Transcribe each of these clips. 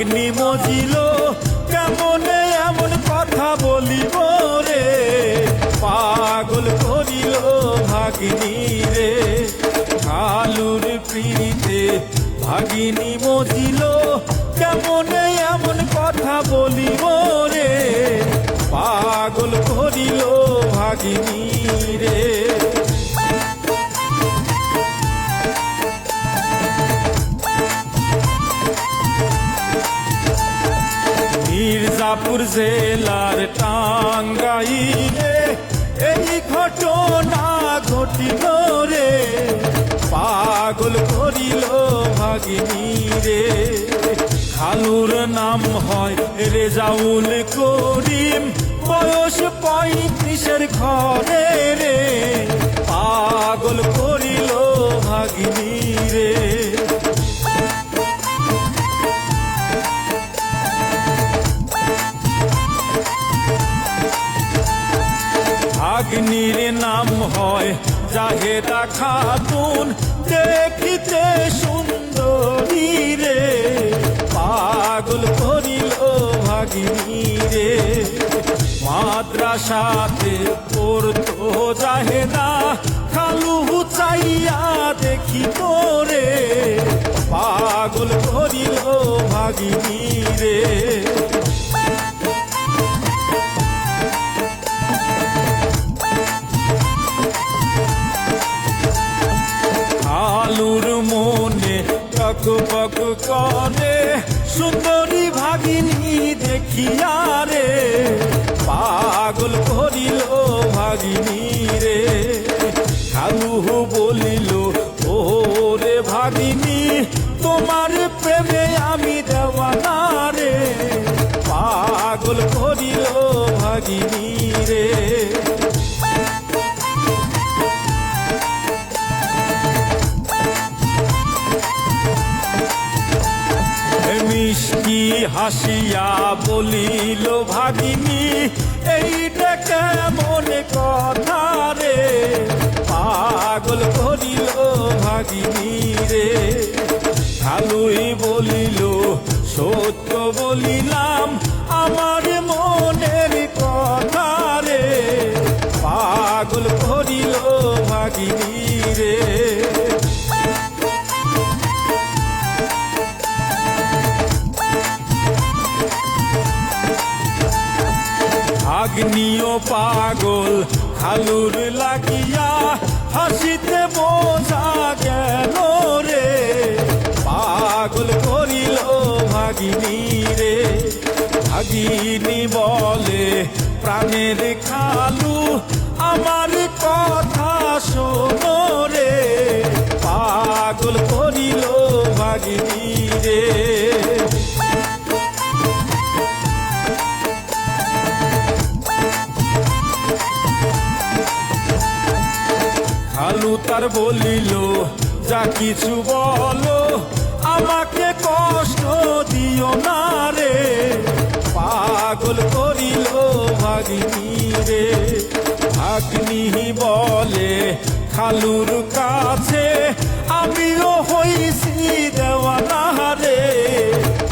ভাগ্নি মজিল কেমনে এমন কথা বলিব রে, পাগল করিল ভাগ্নি রে। খালুর প্রীতিতে ভাগিনী মজিল কেমনে এমন কথা বলিব রে, পাগল করিল ভাগিনী রে। মির্জাপুর জেলার টাঙ্গাইলে এই ঘটনা ঘটিল রে, পাগল করিল ভাগিনী রে। খালুর নাম হয় রেজাউল করিম, বয়স 35 ঘরে রে, পাগল করিল ভাগিনী রে। ভাগ্নির নাম হয় জাহেদা খাতুন, দেখিতে সুন্দরী রে, পাগল করিল ভাগিনী রে। মাদ্রাসাতে পড়তো জাহেদা, খালু চাইয়া দেখিত রে, পাগল করিল ভাগিনী রে। খালুর মনে বক বক করে সুন্দরী ভাগিনী দেখিয়া রে, পাগল করিল ভাগিনী রে। খালু বলিল ও রে ভাগিনী, তোমার প্রেমে আমি দেওয়ানা রে, পাগল করিল ভাগিনী রে। মিষ্টি হাসিয়া বলিল ভাগিনী, এইটা কেমন কথা রে, পাগল করিল ভাগিনী রে। খালুই বলিল সত্য বলিলাম আমার মনের কথা রে, পাগল করিল ভাগিনী রে। ভাগ্নিও পাগল খালুর লাগিয়া, হাসিতে বোঝা গেল রে, পাগল করিল ভাগিনী রে। ভাগিনী বলে প্রাণের খালু আমার কথা শোনো রে, পাগল করিল ভাগিনী রে। খালু তার বলিল যা কিছু বলো, আমাকে কষ্ট দিও না রে, পাগল করিল ভাগিনী রে। ভাগ্নি বলে খালুর কাছে আমিও হইছি দেওয়ানা রে,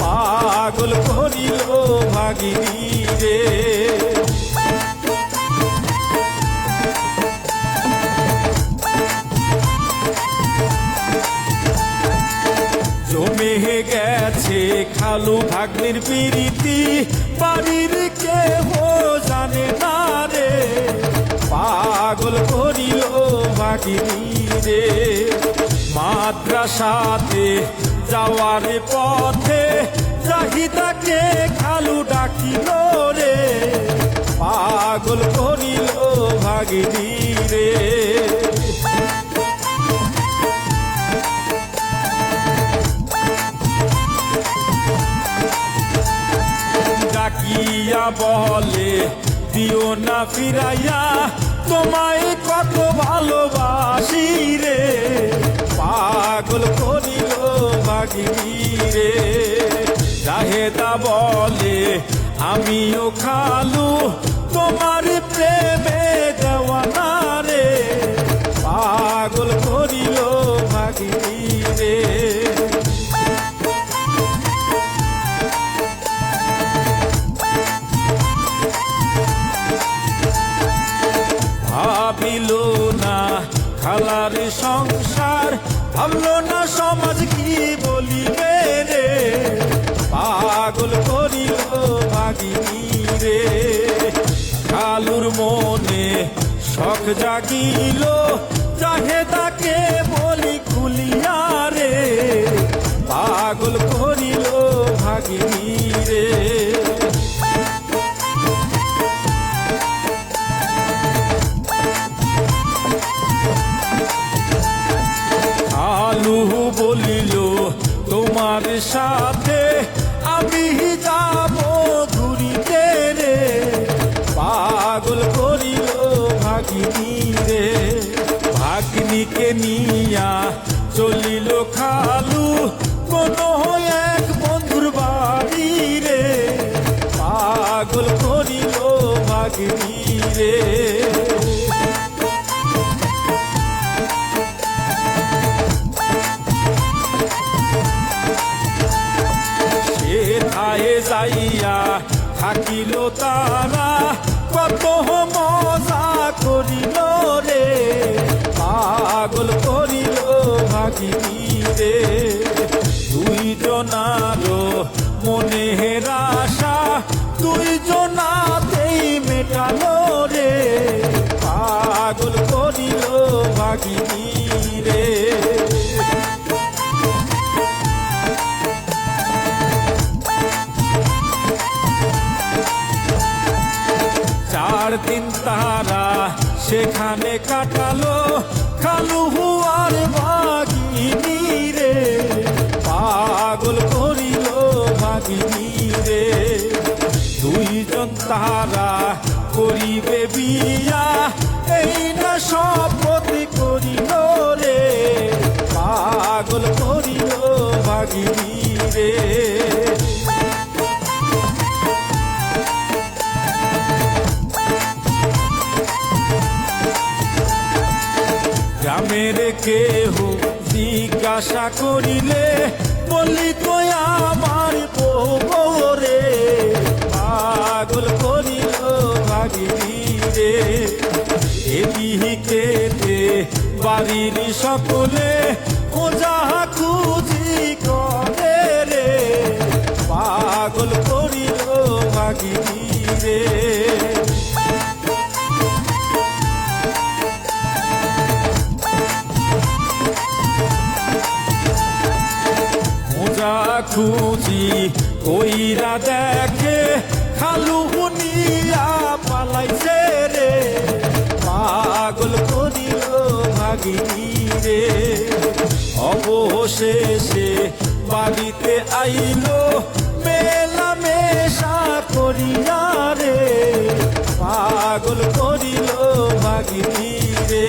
পাগল করিল ভাগিনী রে। জমে গেছে খালু ভাগ্নির প্রীতি, বাড়ির কেহ জানে না রে, পাগল করিল ভাগিনী রে। মাদ্রাসাতে যাওয়ার পথে জাহিদাকে খালু ডাকিল রে, পাগল করিল ভাগিনী রে। ডাকিয়া বলে দিও না ফিরাইয়া, তোমায় কত ভালোবাসি রে, পাগল করিল ভাগিনী রে। জাহেদা বলে আমিও খালু তোমার প্রেমে দেওয়ানা রে, পাগল করিল ভাগিনী রে। ভাবিল না খালার সংসার, ভাবলো না সমাজ কি বলিবে রে, পাগল করিল ভাগিনী রে। খালুর মনে শখ জাগিল, চাহেদাকে বলি খুলিয়া রে, পাগল করিল ভাগিনী রে। খালু বলিল তোমার সাথে আমি যাব ঘুরিতে রে, পাগল করিল ভাগিনী রে। ভাগিনীকে নিয়া চলিল খালু কোন এক বন্ধুর বাড়ি রে, পাগল করিল ভাগিনী রে। সেথায় যাইয়া থাকিল তারা কত মজা করিল রে, পাগল করিল ভাগিনী রে। দুইজনার মনে আশা দুইজনাতেই মেটালো রে, পাগল করিল ভাগিনী রে। চার দিন তারা সেখানে কাটালো খালু আর ভাগিনী রে, পাগল করিল ভাগিনী রে। দুইজন তারা করিবে বিয়া এই না শপথ করিল রে, পাগল করিল ভাগিনী রে। গ্রামের কেহ জিজ্ঞাসা করিলে বলি কই আমার বউ রে, পাগল করিল ভাগিনী রে। এদিকে বাড়ির সকলে খোঁজা খুঁজি করে রে, পাগল করিল ভাগিনী রে। খুঁজি কইরা দেখে খালু নিয়া পালাইছে রে, পাগল করিল ভাগিনী রে। অবশেষে বাড়িতে আইলো মেলা মেশা করিয়া রে, পাগল করিল ভাগিনী রে।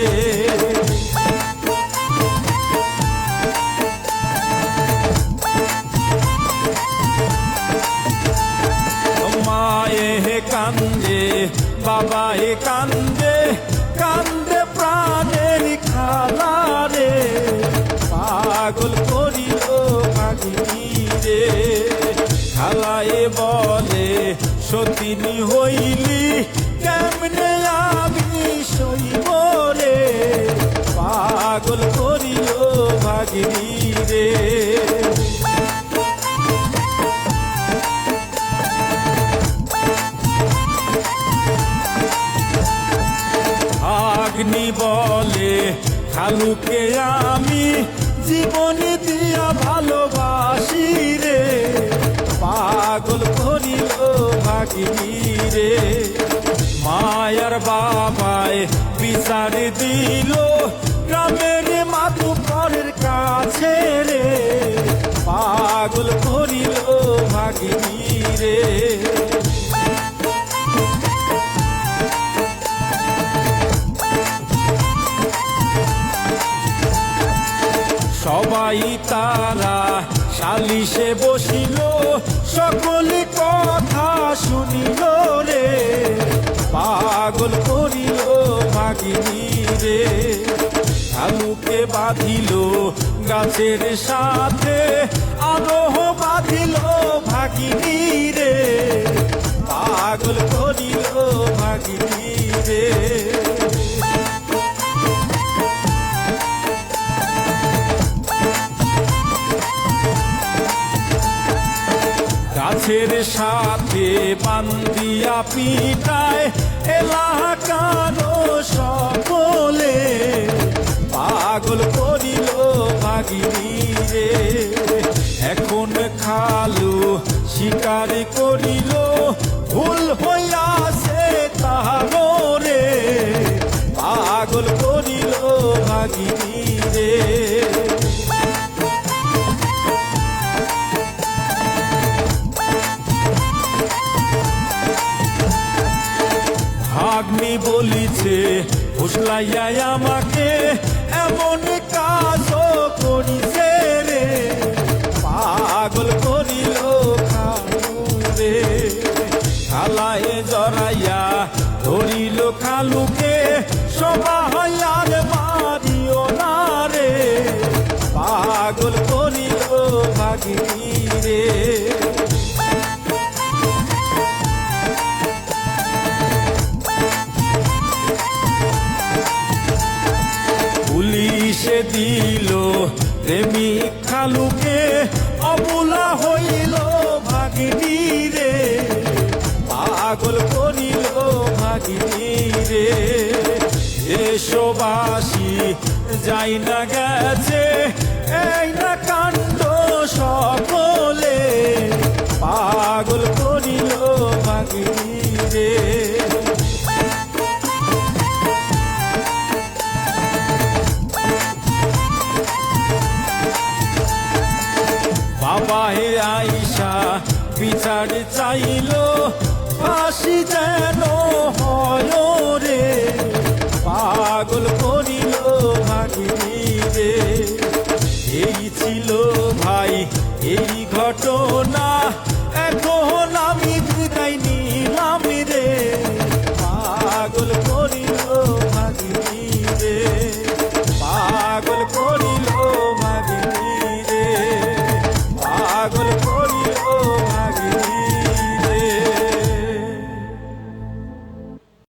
কান্দে বাবা হে কান্দে কান্দে প্রাণের খালা রে, পাগল করিল ভাগিনী রে। খালায়ে বলে সতিনী হইলি কেমনে আমি সইব রে, পাগল করিল ভাগিনী রে। ভাগ্নি বলে খালুকে আমি জীবনী দিয়া ভালোবাসি রে, পাগল করিল ভাগিনী রে। মায়ার বাবায় বিচার দিল গ্রামের মাতুব্বরের কাছে রে, পাগল করিল ভাগিনী রে। সবাই তারা সালিশে বসিল সকলে কথা শুনিল রে, পাগল করিল ভাগিনী রে। খালুকে বাঁধিল গাছের সাথে আরোহ বাঁধিল ভাগিনী রে, পাগল করিল ভাগিনী রে। গাছের সাথে বান্দিয়া পিটায় এলাকার সকলে পাগল করিল ভাগিনী রে। এখন খালু শিকার করিল ভুল হইয়াছে তাহার রে, পাগল করিল ভাগিনী রে। ভাগ্নি বলিছে ফুসলাইয়া আমাকে এমন কাজ করিছে রে, পাগল করিল খালু রে। খালায় জড়াইয়া ধরিল খালুকে সবাই আর মারিও না রে, পাগল করিল ভাগিনী রে। পুলিশে দিল প্রেমিক খালুকে অবলা হইল ভাগিনী রে, পাগল করিল ভাগিনী রে। দেশবাসী যাই না গেছে এই না কাণ্ড সকলে, পাগল করিল ভাগিনী রে। বাবা হে আইসা বিচার চাইল ফাঁসি